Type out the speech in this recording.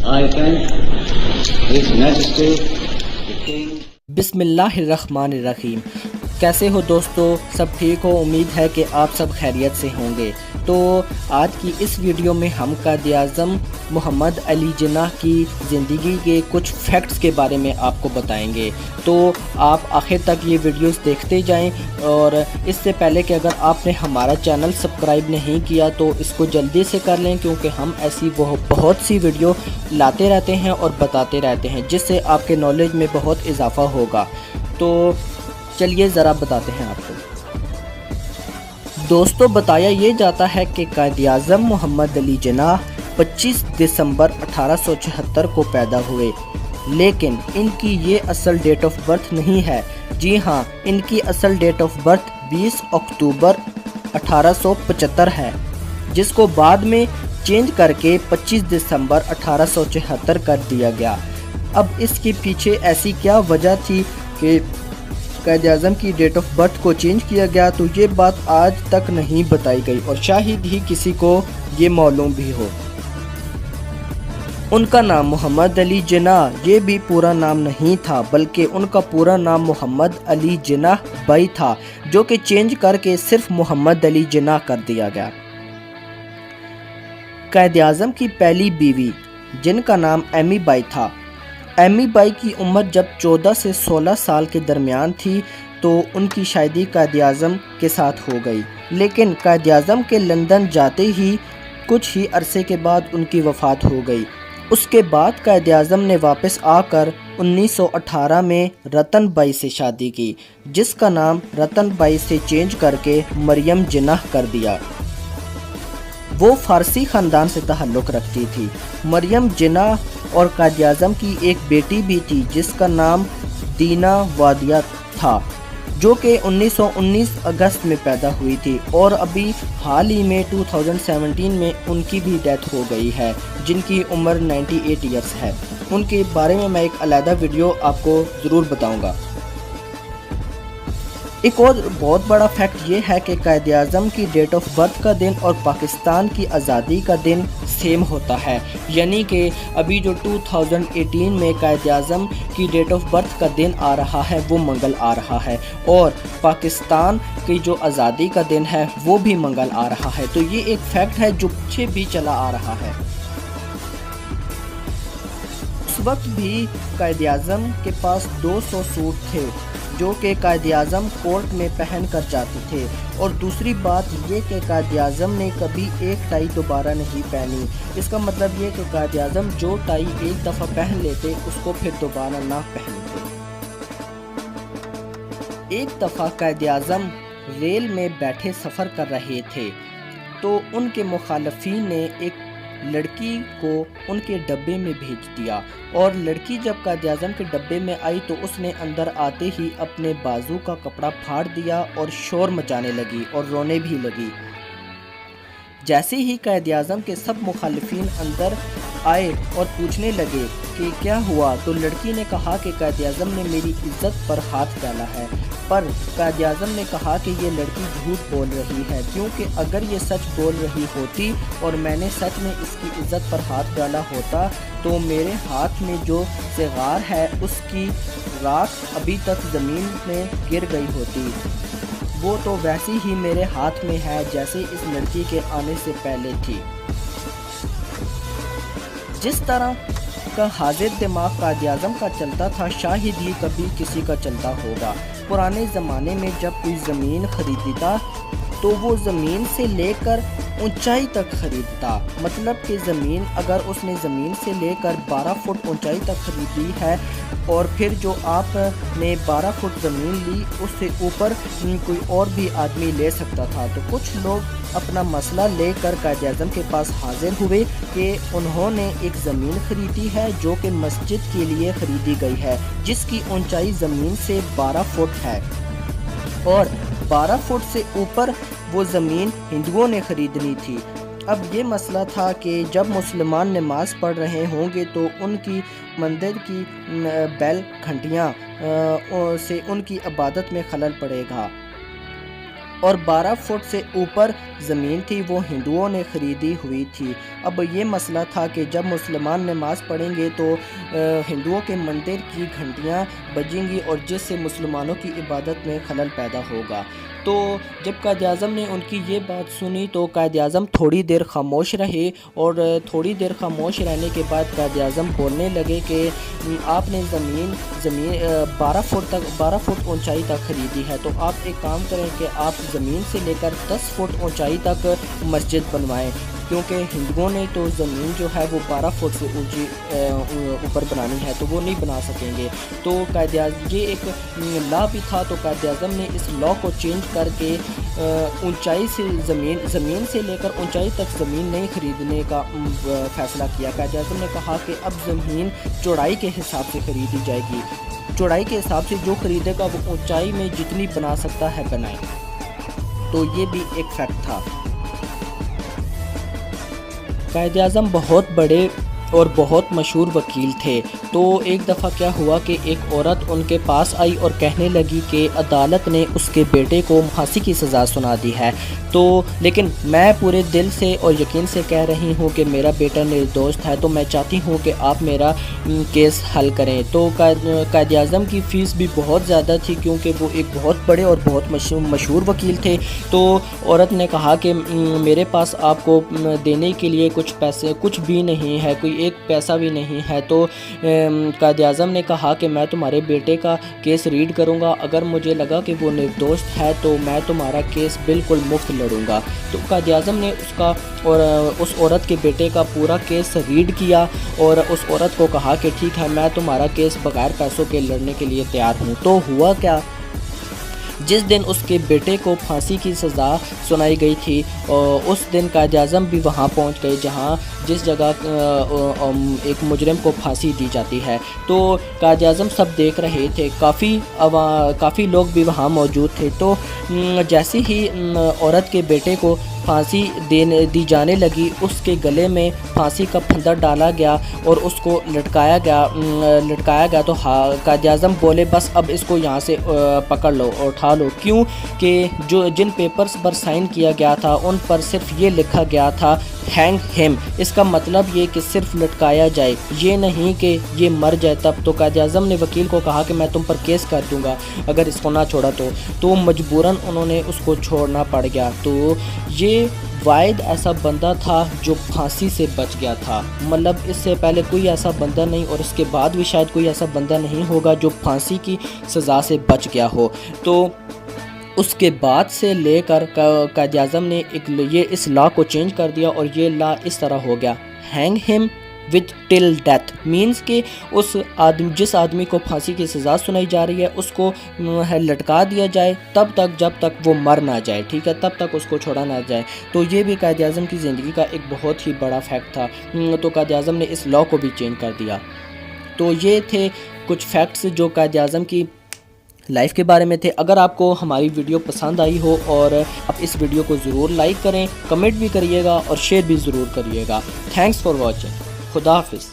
I thank His Majesty the King. बिस्मिल्लाहिर्रहमानिर्रहीम। कैसे हो दोस्तों, सब ठीक हो? उम्मीद है कि आप सब खैरियत से होंगे। तो आज की इस वीडियो में हम कायद-ए-आज़म मोहम्मद अली जिन्नाह की ज़िंदगी के कुछ फैक्ट्स के बारे में आपको बताएंगे। तो आप आखिर तक ये वीडियोस देखते जाएं, और इससे पहले कि अगर आपने हमारा चैनल सब्सक्राइब नहीं किया तो इसको जल्दी से कर लें, क्योंकि हम ऐसी बहुत सी वीडियो लाते रहते हैं और बताते रहते हैं, जिससे आपके नॉलेज में बहुत इजाफ़ा होगा। तो चलिए ज़रा बताते हैं आपको। दोस्तों, बताया ये जाता है कि कायद-ए-आज़म मोहम्मद अली जिन्नाह 25 दिसंबर 1876 को पैदा हुए, लेकिन इनकी ये असल डेट ऑफ बर्थ नहीं है। जी हाँ, इनकी असल डेट ऑफ बर्थ 20 अक्टूबर 1875 है, जिसको बाद में चेंज करके 25 दिसंबर 1876 कर दिया गया। अब इसके पीछे ऐसी क्या वजह थी कि कायद-ए-आज़म की डेट ऑफ बर्थ को चेंज किया गया, तो ये बात आज तक नहीं बताई गई, और शायद ही किसी को ये मालूम भी हो। उनका नाम मोहम्मद अली जिन्नाह ये भी पूरा नाम नहीं था, बल्कि उनका पूरा नाम मोहम्मद अली जिन्नाह बाई था, जो कि चेंज करके सिर्फ मोहम्मद अली जिन्नाह कर दिया गया। कायद-ए-आज़म की पहली बीवी, जिनका नाम एमी बाई था, एमी बाई की उम्र जब 14 से 16 साल के दरमियान थी, तो उनकी शादी कायद-ए-आज़म के साथ हो गई। लेकिन कायद-ए-आज़म के लंदन जाते ही कुछ ही अरसे के बाद उनकी वफ़ात हो गई। उसके बाद कायद-ए-आज़म ने वापस आकर 1918 में रतन बाई से शादी की, जिसका नाम रतन बाई से चेंज करके मरियम जिन्नाह कर दिया। वो फ़ारसी ख़ानदान से ताल्लुक़ रखती थी। मरियम जिन्नाह और कायद-ए-आज़म की एक बेटी भी थी, जिसका नाम दीना वादिया था, जो कि 1919 अगस्त में पैदा हुई थी, और अभी हाल ही में 2017 में उनकी भी डेथ हो गई है, जिनकी उम्र 98 ईयर्स है। उनके बारे में मैं एक अलग वीडियो आपको ज़रूर बताऊंगा। एक और बहुत बड़ा फैक्ट ये है कि कायद-ए-आज़म की डेट ऑफ बर्थ का दिन और पाकिस्तान की आज़ादी का दिन सेम होता है, यानी कि अभी जो 2018 में कायद-ए-आज़म की डेट ऑफ बर्थ का दिन आ रहा है वो मंगल आ रहा है, और पाकिस्तान की जो आज़ादी का दिन है वो भी मंगल आ रहा है। तो ये एक फैक्ट है जो पीछे भी चला आ रहा है। उस वक्त भी कायद-ए-आज़म के पास 200 सूट थे, जो कि कायद-ए-आज़म कोर्ट में पहन कर जाते थे। और दूसरी बात ये कि कायद-ए-आज़म ने कभी एक टाई दोबारा नहीं पहनी। इसका मतलब ये कि कायद-ए-आज़म जो टाई एक दफ़ा पहन लेते उसको फिर दोबारा ना पहनते। एक दफ़ा कायद-ए-आज़म रेल में बैठे सफ़र कर रहे थे, तो उनके मुखालफीन ने एक लड़की को उनके डब्बे में भेज दिया, और लड़की जब कायद-ए-आज़म के डब्बे में आई तो उसने अंदर आते ही अपने बाजू का कपड़ा फाड़ दिया और शोर मचाने लगी और रोने भी लगी। जैसे ही कायद-ए-आज़म के सब मुखालिफिन अंदर आए और पूछने लगे कि क्या हुआ, तो लड़की ने कहा कि कायद-ए-आज़म ने मेरी इज़्ज़त पर हाथ डाला है। पर कायद-ए-आज़म ने कहा कि ये लड़की झूठ बोल रही है, क्योंकि अगर ये सच बोल रही होती और मैंने सच में इसकी इज़्ज़त पर हाथ डाला होता, तो मेरे हाथ में जो सिगार है उसकी राख अभी तक ज़मीन में गिर गई होती। वो तो वैसी ही मेरे हाथ में है जैसे इस लड़की के आने से पहले थी। जिस तरह का हाजिर दिमाग कायद-ए-आज़म का चलता था, शायद ही कभी किसी का चलता होगा। पुराने ज़माने में जब कोई ज़मीन खरीदता तो वो ज़मीन से लेकर ऊंचाई तक खरीदता। मतलब कि ज़मीन अगर उसने ज़मीन से लेकर 12 फुट ऊंचाई तक खरीदी है, और फिर जो आपने 12 फुट ज़मीन ली उससे ऊपर कोई और भी आदमी ले सकता था। तो कुछ लोग अपना मसला लेकर कायद-ए-आज़म के पास हाजिर हुए कि उन्होंने एक ज़मीन खरीदी है जो कि मस्जिद के लिए ख़रीदी गई है, जिसकी ऊंचाई ज़मीन से 12 फुट है, और 12 फुट से ऊपर वो ज़मीन हिंदुओं ने ख़रीदनी थी। अब ये मसला था कि जब मुसलमान नमाज़ पढ़ रहे होंगे तो उनकी मंदिर की बैल घंटियाँ से उनकी इबादत में खलल पड़ेगा। اور 12 فٹ سے اوپر زمین تھی وہ ہندوؤں نے خریدی ہوئی تھی۔ اب یہ مسئلہ تھا کہ جب مسلمان نماز پڑھیں گے تو ہندوؤں کے مندر کی گھنٹیاں بجیں گی اور جس سے مسلمانوں کی عبادت میں خلل پیدا ہوگا۔ تو جب قائد اعظم نے ان کی یہ بات سنی تو قائد اعظم تھوڑی دیر خاموش رہے، اور تھوڑی دیر خاموش رہنے کے بعد قائد اعظم بولنے لگے کہ آپ نے زمین 12 فٹ اونچائی تک خریدی ہے، تو آپ ایک کام کریں کہ آپ زمین سے لے کر 10 فٹ اونچائی تک مسجد بنوائیں، کیونکہ ہندوؤں نے تو زمین جو ہے وہ 12 فٹ سے اونچی اوپر بنانی ہے تو وہ نہیں بنا سکیں گے۔ تو قائد اعظم یہ ایک لا بھی تھا، تو قائد اعظم نے اس لا کو چینج کر کے اونچائی سے زمین سے لے کر اونچائی تک زمین نہیں خریدنے کا فیصلہ کیا۔ قائد اعظم نے کہا کہ اب زمین چوڑائی کے حساب سے خریدی جائے گی، چوڑائی کے حساب سے جو خریدے گا وہ اونچائی میں جتنی بنا سکتا ہے بنائے۔ تو یہ بھی ایک فیکٹ تھا۔ قائد اعظم بہت بڑے اور بہت مشہور وکیل تھے، تو ایک دفعہ کیا ہوا کہ ایک عورت ان کے پاس آئی اور کہنے لگی کہ عدالت نے اس کے بیٹے کو پھانسی کی سزا سنا دی ہے، تو لیکن میں پورے دل سے اور یقین سے کہہ رہی ہوں کہ میرا بیٹا نردوش ہے، تو میں چاہتی ہوں کہ آپ میرا کیس حل کریں۔ تو قائد اعظم کی فیس بھی بہت زیادہ تھی، کیونکہ وہ ایک بہت بڑے اور بہت مشہور وکیل تھے۔ تو عورت نے کہا کہ میرے پاس آپ کو دینے کے لیے کچھ بھی نہیں ہے، کوئی ایک پیسہ بھی نہیں ہے۔ تو قائد اعظم نے کہا کہ میں تمہارے بیٹے کا کیس ریڈ کروں گا، اگر مجھے لگا کہ وہ نردوش ہے تو میں تمہارا کیس بالکل مفت لڑوں گا۔ تو قائد اعظم نے اس عورت کے بیٹے کا پورا کیس ریڈ کیا اور اس عورت کو کہا کہ ٹھیک ہے، میں تمہارا کیس بغیر پیسوں کے لڑنے کے لیے تیار ہوں۔ تو ہوا کیا، جس دن اس کے بیٹے کو پھانسی کی سزا سنائی گئی تھی، اس دن قائد اعظم بھی وہاں پہنچ گئے جس جگہ ایک مجرم کو پھانسی دی جاتی ہے۔ تو قائد اعظم سب دیکھ رہے تھے، کافی لوگ بھی وہاں موجود تھے۔ تو جیسے ہی عورت کے بیٹے کو پھانسی دی جانے لگی، اس کے گلے میں پھانسی کا پھندا ڈالا گیا اور اس کو لٹکایا گیا تو قائد اعظم بولے بس اب اس کو یہاں سے پکڑ لو اور اٹھا لو، کیوں کہ جن پیپرز پر سائن کیا گیا تھا ان پر صرف یہ لکھا گیا تھا ہینگ ہم، اس کا مطلب یہ کہ صرف لٹکایا جائے، یہ نہیں کہ یہ مر جائے تب۔ تو قائد اعظم نے وکیل کو کہا کہ میں تم پر کیس کر دوں گا اگر اس کو نہ چھوڑا تو مجبوراً انہوں نے اس کو چھوڑنا پڑ گیا۔ تو یہ واحد ایسا بندہ تھا جو پھانسی سے بچ گیا تھا، مطلب اس سے پہلے کوئی ایسا بندہ نہیں اور اس کے بعد بھی شاید کوئی ایسا بندہ نہیں ہوگا جو پھانسی کی سزا سے بچ گیا ہو۔ تو اس کے بعد سے لے کر قائد اعظم نے اس لا کو چینج کر دیا اور یہ لا اس طرح ہو گیا، ہینگ ہم وتھ ٹل ڈیتھ، مینز کہ جس آدمی کو پھانسی کی سزا سنائی جا رہی ہے اس کو لٹکا دیا جائے جب تک وہ مر نہ جائے، ٹھیک ہے، تب تک اس کو چھوڑا نہ جائے۔ تو یہ بھی قائد اعظم کی زندگی کا ایک بہت ہی بڑا فیکٹ تھا، تو قائد اعظم نے اس لا کو بھی چینج کر دیا۔ تو یہ تھے کچھ فیکٹس جو قائد اعظم کی لائف کے بارے میں تھے۔ اگر آپ کو ہماری ویڈیو پسند آئی ہو اور آپ اس ویڈیو کو ضرور لائک کریں، کمنٹ بھی کریے گا اور شیئر بھی ضرور کریے گا۔ تھینکس فار واچنگ، خدا حافظ۔